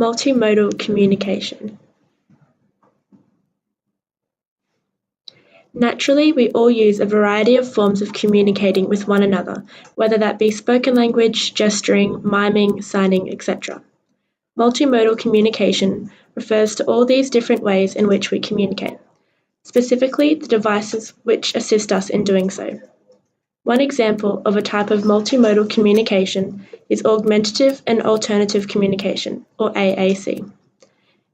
Multimodal communication. Naturally, we all use a variety of forms of communicating with one another, whether that be spoken language, gesturing, miming, signing, etc. Multimodal communication refers to all these different ways in which we communicate, specifically the devices which assist us in doing so. One example of a type of multimodal communication is augmentative and alternative communication, or AAC.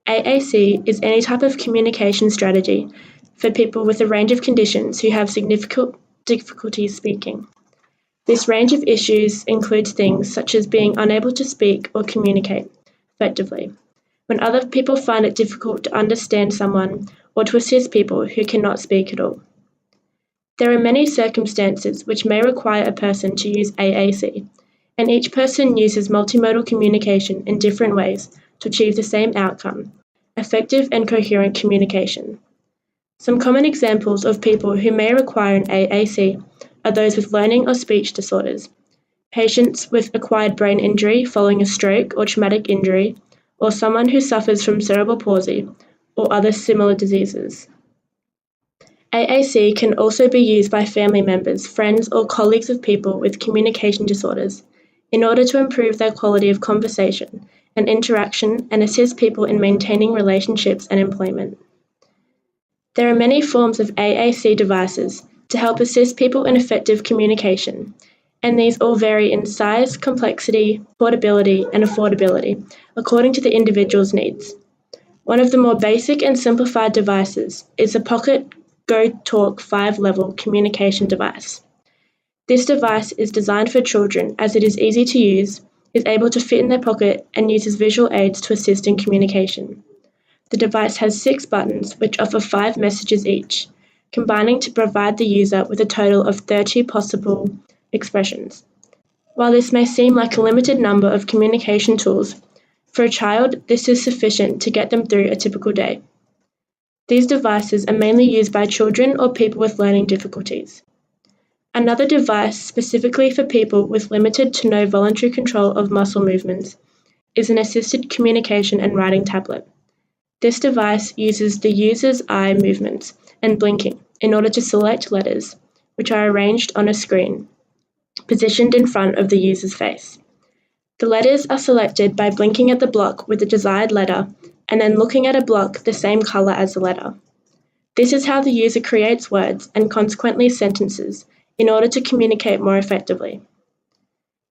AAC is any type of communication strategy for people with a range of conditions who have significant difficulties speaking. This range of issues includes things such as being unable to speak or communicate effectively, when other people find it difficult to understand someone or to assist people who cannot speak at all. There are many circumstances which may require a person to use AAC, and each person uses multimodal communication in different ways to achieve the same outcome: effective and coherent communication. Some common examples of people who may require an AAC are those with learning or speech disorders, patients with acquired brain injury following a stroke or traumatic injury, or someone who suffers from cerebral palsy or other similar diseases. AAC can also be used by family members, friends, or colleagues of people with communication disorders in order to improve their quality of conversation and interaction and assist people in maintaining relationships and employment. There are many forms of AAC devices to help assist people in effective communication, and these all vary in size, complexity, portability, and affordability according to the individual's needs. One of the more basic and simplified devices is the Pocket Go Talk 5-level communication device. This device is designed for children as it is easy to use, is able to fit in their pocket, and uses visual aids to assist in communication. The device has 6 buttons which offer 5 messages each, combining to provide the user with a total of 30 possible expressions. While this may seem like a limited number of communication tools, for a child this is sufficient to get them through a typical day. These devices are mainly used by children or people with learning difficulties. Another device specifically for people with limited to no voluntary control of muscle movements is an assisted communication and writing tablet. This device uses the user's eye movements and blinking in order to select letters, which are arranged on a screen, positioned in front of the user's face. The letters are selected by blinking at the block with the desired letter and then looking at a block the same color as the letter. This is how the user creates words and consequently sentences in order to communicate more effectively.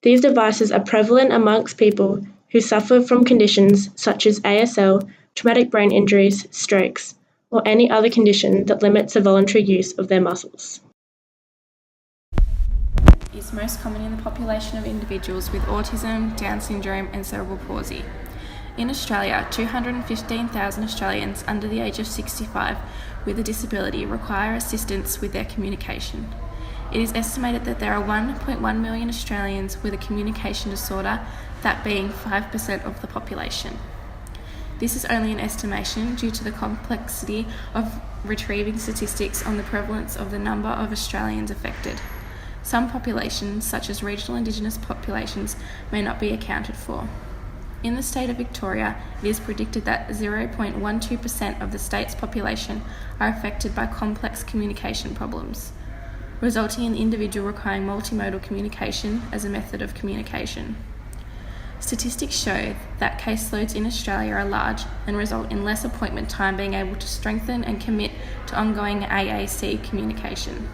These devices are prevalent amongst people who suffer from conditions such as ASL, traumatic brain injuries, strokes, or any other condition that limits the voluntary use of their muscles. Is most common in the population of individuals with autism, Down syndrome, and cerebral palsy. In Australia, 215,000 Australians under the age of 65 with a disability require assistance with their communication. It is estimated that there are 1.1 million Australians with a communication disorder, that being 5% of the population. This is only an estimation due to the complexity of retrieving statistics on the prevalence of the number of Australians affected. Some populations, such as regional Indigenous populations, may not be accounted for. In the state of Victoria, it is predicted that 0.12% of the state's population are affected by complex communication problems, resulting in the individual requiring multimodal communication as a method of communication. Statistics show that caseloads in Australia are large and result in less appointment time being able to strengthen and commit to ongoing AAC communication.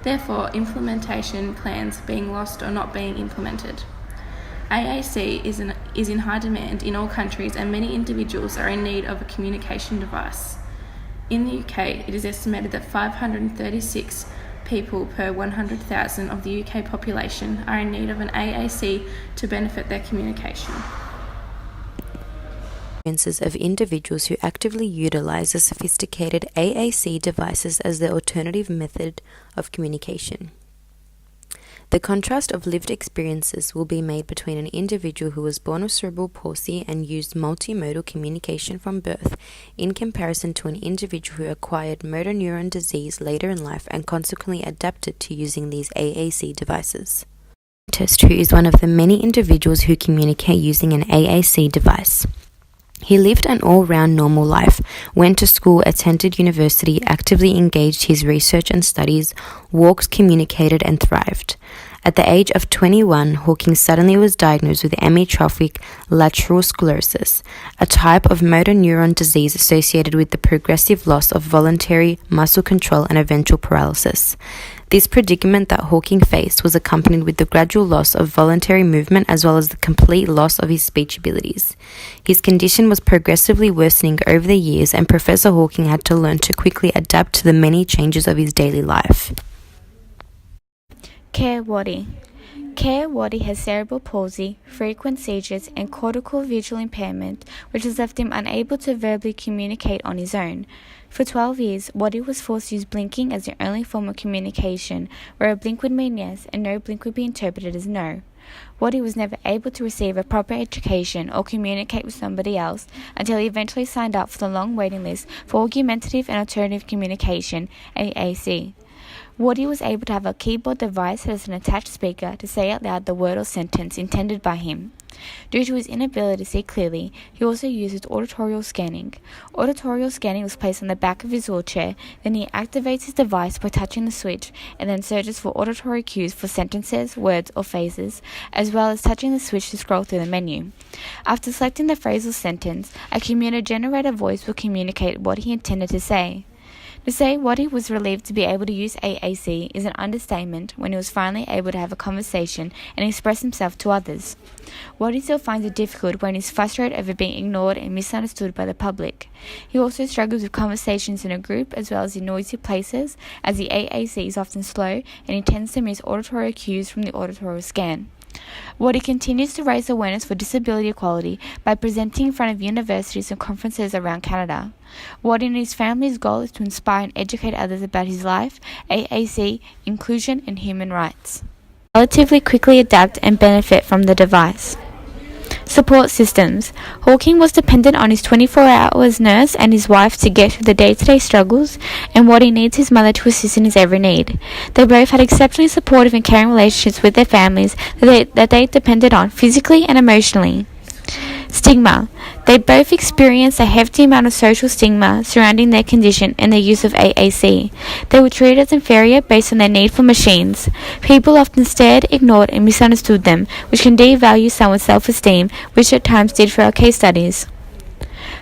Therefore, implementation plans being lost or not being implemented. AAC is in high demand in all countries, and many individuals are in need of a communication device. In the UK, it is estimated that 536 people per 100,000 of the UK population are in need of an AAC to benefit their communication. Experiences of individuals who actively utilize the sophisticated AAC devices as their alternative method of communication. The contrast of lived experiences will be made between an individual who was born with cerebral palsy and used multimodal communication from birth in comparison to an individual who acquired motor neuron disease later in life and consequently adapted to using these AAC devices. Test who is one of the many individuals who communicate using an AAC device. He lived an all-round normal life, went to school, attended university, actively engaged his research and studies, walked, communicated, and thrived. At the age of 21, Hawking suddenly was diagnosed with amyotrophic lateral sclerosis, a type of motor neuron disease associated with the progressive loss of voluntary muscle control and eventual paralysis. This predicament that Hawking faced was accompanied with the gradual loss of voluntary movement as well as the complete loss of his speech abilities. His condition was progressively worsening over the years, and Professor Hawking had to learn to quickly adapt to the many changes of his daily life. Care Waddy. Care Waddy has cerebral palsy, frequent seizures, and cortical visual impairment, which has left him unable to verbally communicate on his own. For 12 years, Waddy was forced to use blinking as the only form of communication, where a blink would mean yes and no blink would be interpreted as no. Waddy was never able to receive a proper education or communicate with somebody else until he eventually signed up for the long waiting list for Augmentative and Alternative Communication, AAC. Waddy was able to have a keyboard device that has an attached speaker to say out loud the word or sentence intended by him. Due to his inability to see clearly, he also uses auditorial scanning. Auditorial scanning was placed on the back of his wheelchair, then he activates his device by touching the switch and then searches for auditory cues for sentences, words, or phrases, as well as touching the switch to scroll through the menu. After selecting the phrase or sentence, a computer-generated voice will communicate what he intended to say. To say Waddy was relieved to be able to use AAC is an understatement when he was finally able to have a conversation and express himself to others. Waddy still finds it difficult when he's frustrated over being ignored and misunderstood by the public. He also struggles with conversations in a group as well as in noisy places, as the AAC is often slow and he tends to miss auditory cues from the auditory scan. Waddy continues to raise awareness for disability equality by presenting in front of universities and conferences around Canada. Waddy and his family's goal is to inspire and educate others about his life, AAC, inclusion, and human rights. Relatively quickly adapt and benefit from the device. Support systems. Hawking was dependent on his 24-hour nurse and his wife to get through the day-to-day struggles, and Waddy needs his mother to assist in his every need. They both had exceptionally supportive and caring relationships with their families that they depended on physically and emotionally. Stigma. They both experienced a hefty amount of social stigma surrounding their condition and their use of AAC. They were treated as inferior based on their need for machines. People often stared, ignored, and misunderstood them, which can devalue someone's self-esteem, which at times did for our case studies.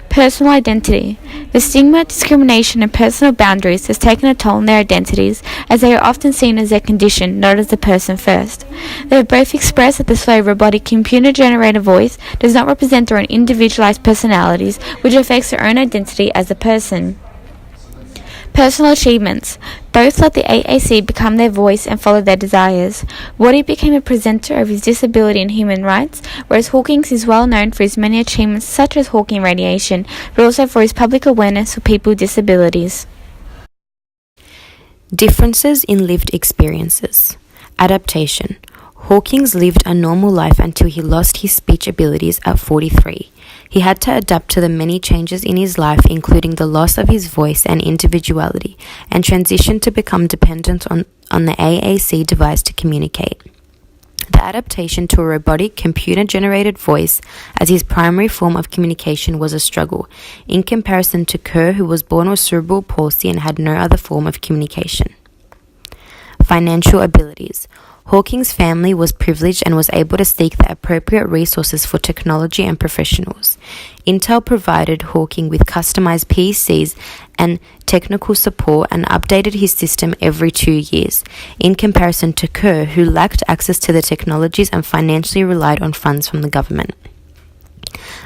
Personal identity. The stigma, discrimination, and personal boundaries has taken a toll on their identities, as they are often seen as their condition, not as the person first. They have both expressed that the slow, robotic, computer-generated voice does not represent their own individualized personalities, which affects their own identity as a person. Personal achievements. Both let the AAC become their voice and follow their desires. Waddy became a presenter of his disability and human rights, whereas Hawkins is well known for his many achievements such as Hawking radiation, but also for his public awareness for people with disabilities. Differences in lived experiences. Adaptation. Hawkins lived a normal life until he lost his speech abilities at 43. He had to adapt to the many changes in his life, including the loss of his voice and individuality, and transitioned to become dependent on the AAC device to communicate. The adaptation to a robotic, computer-generated voice as his primary form of communication was a struggle, in comparison to Kerr, who was born with cerebral palsy and had no other form of communication. Financial abilities. Hawking's family was privileged and was able to seek the appropriate resources for technology and professionals. Intel provided Hawking with customized PCs and technical support and updated his system every 2 years, in comparison to Kerr, who lacked access to the technologies and financially relied on funds from the government.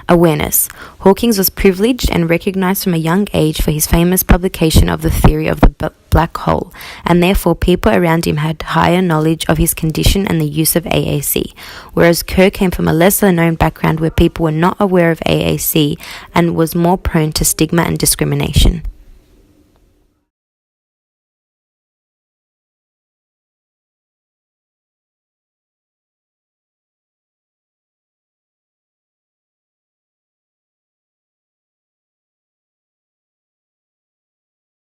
Awareness. Hawkins was privileged and recognized from a young age for his famous publication of the theory of the black hole, and therefore people around him had higher knowledge of his condition and the use of AAC, whereas Kerr came from a lesser known background where people were not aware of AAC and was more prone to stigma and discrimination.